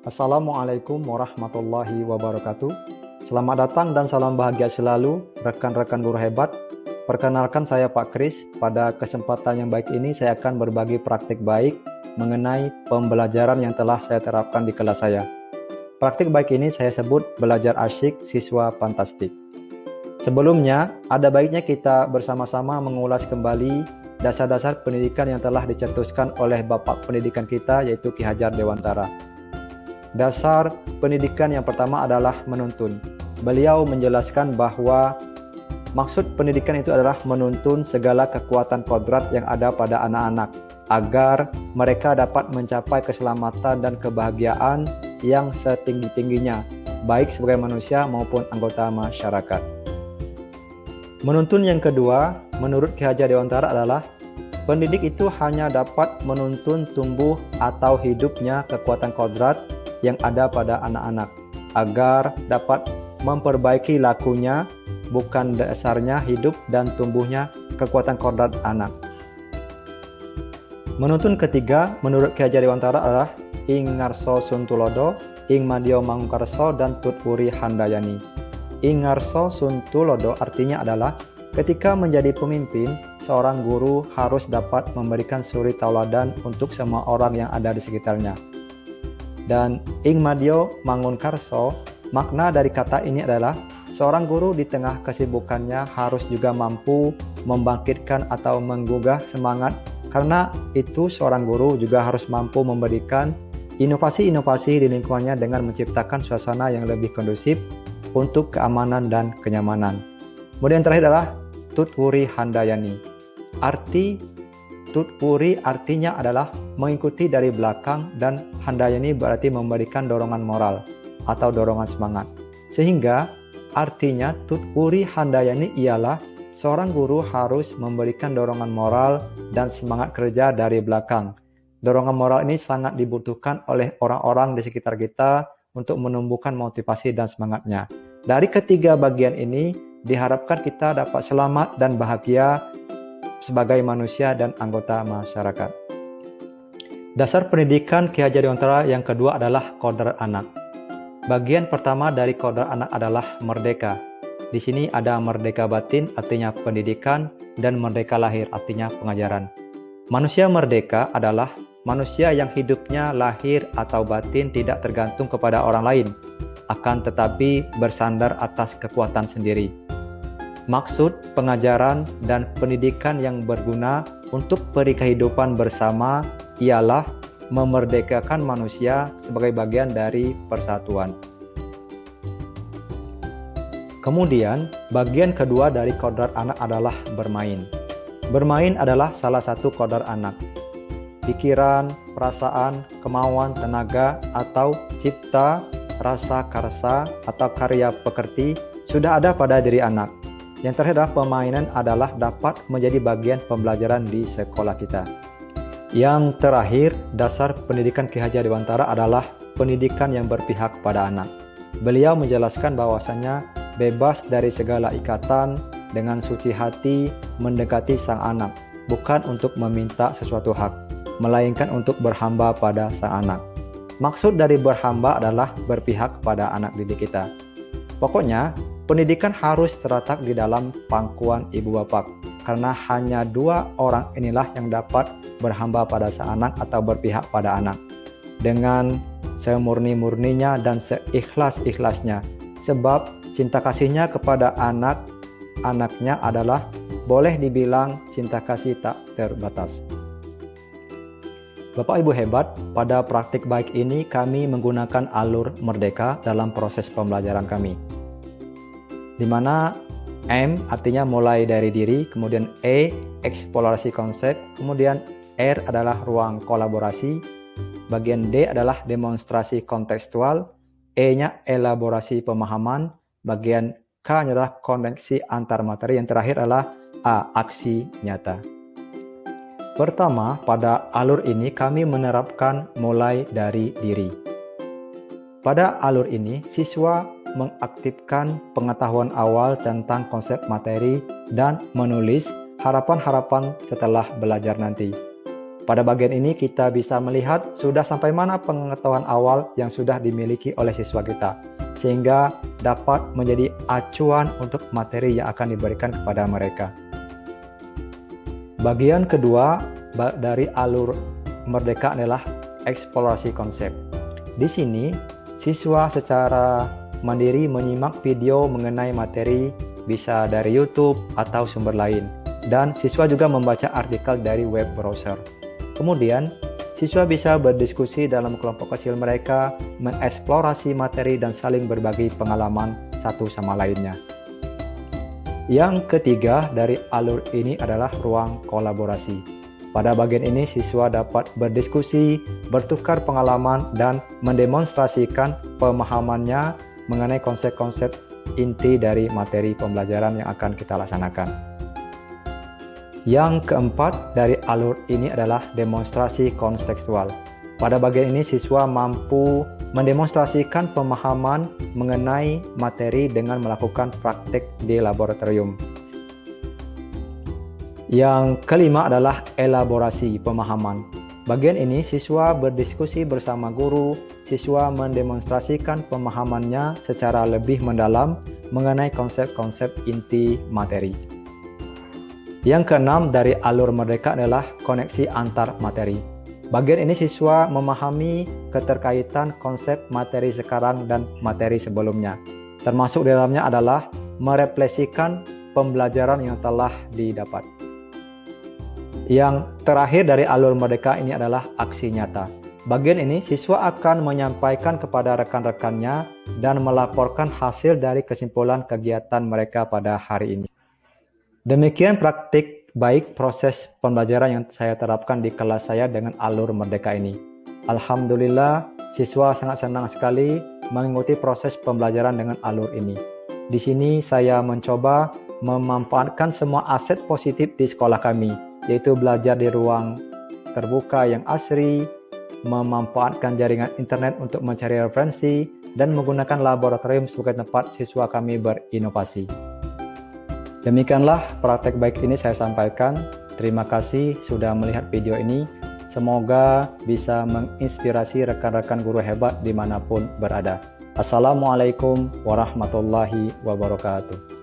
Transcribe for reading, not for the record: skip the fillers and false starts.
Assalamualaikum warahmatullahi wabarakatuh. Selamat datang dan salam bahagia selalu rekan-rekan guru hebat. Perkenalkan saya Pak Kris. Pada kesempatan yang baik ini saya akan berbagi praktik baik mengenai pembelajaran yang telah saya terapkan di kelas saya. Praktik baik ini saya sebut belajar asyik siswa fantastik. Sebelumnya, ada baiknya kita bersama-sama mengulas kembali dasar-dasar pendidikan yang telah dicetuskan oleh Bapak Pendidikan kita, yaitu Ki Hajar Dewantara. Dasar pendidikan yang pertama adalah menuntun. Beliau menjelaskan bahwa maksud pendidikan itu adalah menuntun segala kekuatan kodrat yang ada pada anak-anak, agar mereka dapat mencapai keselamatan dan kebahagiaan yang setinggi-tingginya, baik sebagai manusia maupun anggota masyarakat. Menuntun yang kedua, menurut Ki Hajar Dewantara adalah pendidik itu hanya dapat menuntun tumbuh atau hidupnya kekuatan kodrat yang ada pada anak-anak, agar dapat memperbaiki lakunya, bukan dasarnya hidup dan tumbuhnya kekuatan kodrat anak. Menuntun ketiga, menurut Ki Hajar Dewantara adalah ing ngarso suntulodo, ing madya mangkarsa, dan tutwuri handayani. Ing ngarso suntulodo artinya adalah ketika menjadi pemimpin, seorang guru harus dapat memberikan suri tauladan untuk semua orang yang ada di sekitarnya. Dan ing madya mangunkarso, makna dari kata ini adalah seorang guru di tengah kesibukannya harus juga mampu membangkitkan atau menggugah semangat, karena itu seorang guru juga harus mampu memberikan inovasi-inovasi di lingkungannya dengan menciptakan suasana yang lebih kondusif untuk keamanan dan kenyamanan. Kemudian terakhir adalah tutwuri handayani. Arti tutwuri artinya adalah mengikuti dari belakang, dan handayani berarti memberikan dorongan moral atau dorongan semangat. Sehingga artinya tutwuri handayani ialah seorang guru harus memberikan dorongan moral dan semangat kerja dari belakang. Dorongan moral ini sangat dibutuhkan oleh orang-orang di sekitar kita untuk menumbuhkan motivasi dan semangatnya. Dari ketiga bagian ini diharapkan kita dapat selamat dan bahagia sebagai manusia dan anggota masyarakat. Dasar pendidikan Ki Hajar Dewantara yang kedua adalah kodrat anak. Bagian pertama dari kodrat anak adalah merdeka. Di sini ada merdeka batin, artinya pendidikan, dan merdeka lahir, artinya pengajaran. Manusia merdeka adalah manusia yang hidupnya lahir atau batin tidak tergantung kepada orang lain, akan tetapi bersandar atas kekuatan sendiri. Maksud pengajaran dan pendidikan yang berguna untuk peri kehidupan bersama ialah memerdekakan manusia sebagai bagian dari persatuan. Kemudian, bagian kedua dari kodrat anak adalah bermain. Bermain adalah salah satu kodrat anak. Pikiran, perasaan, kemauan, tenaga, atau cipta, rasa karsa, atau karya pekerti sudah ada pada diri anak. Yang terakhir adalah permainan adalah dapat menjadi bagian pembelajaran di sekolah kita. Yang terakhir, dasar pendidikan Ki Hajar Dewantara adalah pendidikan yang berpihak pada anak. Beliau menjelaskan bahwasannya bebas dari segala ikatan, dengan suci hati mendekati sang anak, bukan untuk meminta sesuatu hak, melainkan untuk berhamba pada sang anak. Maksud dari berhamba adalah berpihak pada anak didik kita. Pokoknya, pendidikan harus terletak di dalam pangkuan ibu bapak, karena hanya dua orang inilah yang dapat berhamba pada sang anak atau berpihak pada anak dengan semurni-murninya dan seikhlas-ikhlasnya, sebab cinta kasihnya kepada anaknya adalah boleh dibilang cinta kasih tak terbatas. Bapak Ibu hebat, pada praktik baik ini kami menggunakan alur merdeka dalam proses pembelajaran kami, di mana M artinya mulai dari diri, kemudian E eksplorasi konsep, kemudian R adalah ruang kolaborasi, bagian D adalah demonstrasi kontekstual, E-nya elaborasi pemahaman, bagian K adalah koneksi antar materi, yang terakhir adalah A aksi nyata. Pertama, pada alur ini kami menerapkan mulai dari diri. Pada alur ini, siswa mengaktifkan pengetahuan awal tentang konsep materi dan menulis harapan-harapan setelah belajar nanti. Pada bagian ini kita bisa melihat sudah sampai mana pengetahuan awal yang sudah dimiliki oleh siswa kita, sehingga dapat menjadi acuan untuk materi yang akan diberikan kepada mereka. Bagian kedua dari alur Merdeka adalah eksplorasi konsep. Di sini, siswa secara mandiri menyimak video mengenai materi, bisa dari YouTube atau sumber lain, dan siswa juga membaca artikel dari web browser. Kemudian, siswa bisa berdiskusi dalam kelompok kecil mereka, mengeksplorasi materi dan saling berbagi pengalaman satu sama lainnya. Yang ketiga dari alur ini adalah ruang kolaborasi. Pada bagian ini siswa dapat berdiskusi, bertukar pengalaman, dan mendemonstrasikan pemahamannya mengenai konsep-konsep inti dari materi pembelajaran yang akan kita laksanakan. Yang keempat dari alur ini adalah demonstrasi kontekstual. Pada bagian ini siswa mampu mendemonstrasikan pemahaman mengenai materi dengan melakukan praktik di laboratorium. Yang kelima adalah elaborasi pemahaman. Bagian ini siswa berdiskusi bersama guru, siswa mendemonstrasikan pemahamannya secara lebih mendalam mengenai konsep-konsep inti materi. Yang keenam dari alur Merdeka adalah koneksi antar materi. Bagian ini siswa memahami keterkaitan konsep materi sekarang dan materi sebelumnya. Termasuk di dalamnya adalah merefleksikan pembelajaran yang telah didapat. Yang terakhir dari alur Merdeka ini adalah aksi nyata. Bagian ini siswa akan menyampaikan kepada rekan-rekannya dan melaporkan hasil dari kesimpulan kegiatan mereka pada hari ini. Demikian praktik baik proses pembelajaran yang saya terapkan di kelas saya dengan alur Merdeka ini. Alhamdulillah, siswa sangat senang sekali mengikuti proses pembelajaran dengan alur ini. Di sini saya mencoba memanfaatkan semua aset positif di sekolah kami, yaitu belajar di ruang terbuka yang asri, memanfaatkan jaringan internet untuk mencari referensi, dan menggunakan laboratorium sebagai tempat siswa kami berinovasi. Demikianlah praktek baik ini saya sampaikan. Terima kasih sudah melihat video ini. Semoga bisa menginspirasi rekan-rekan guru hebat dimanapun berada. Assalamualaikum warahmatullahi wabarakatuh.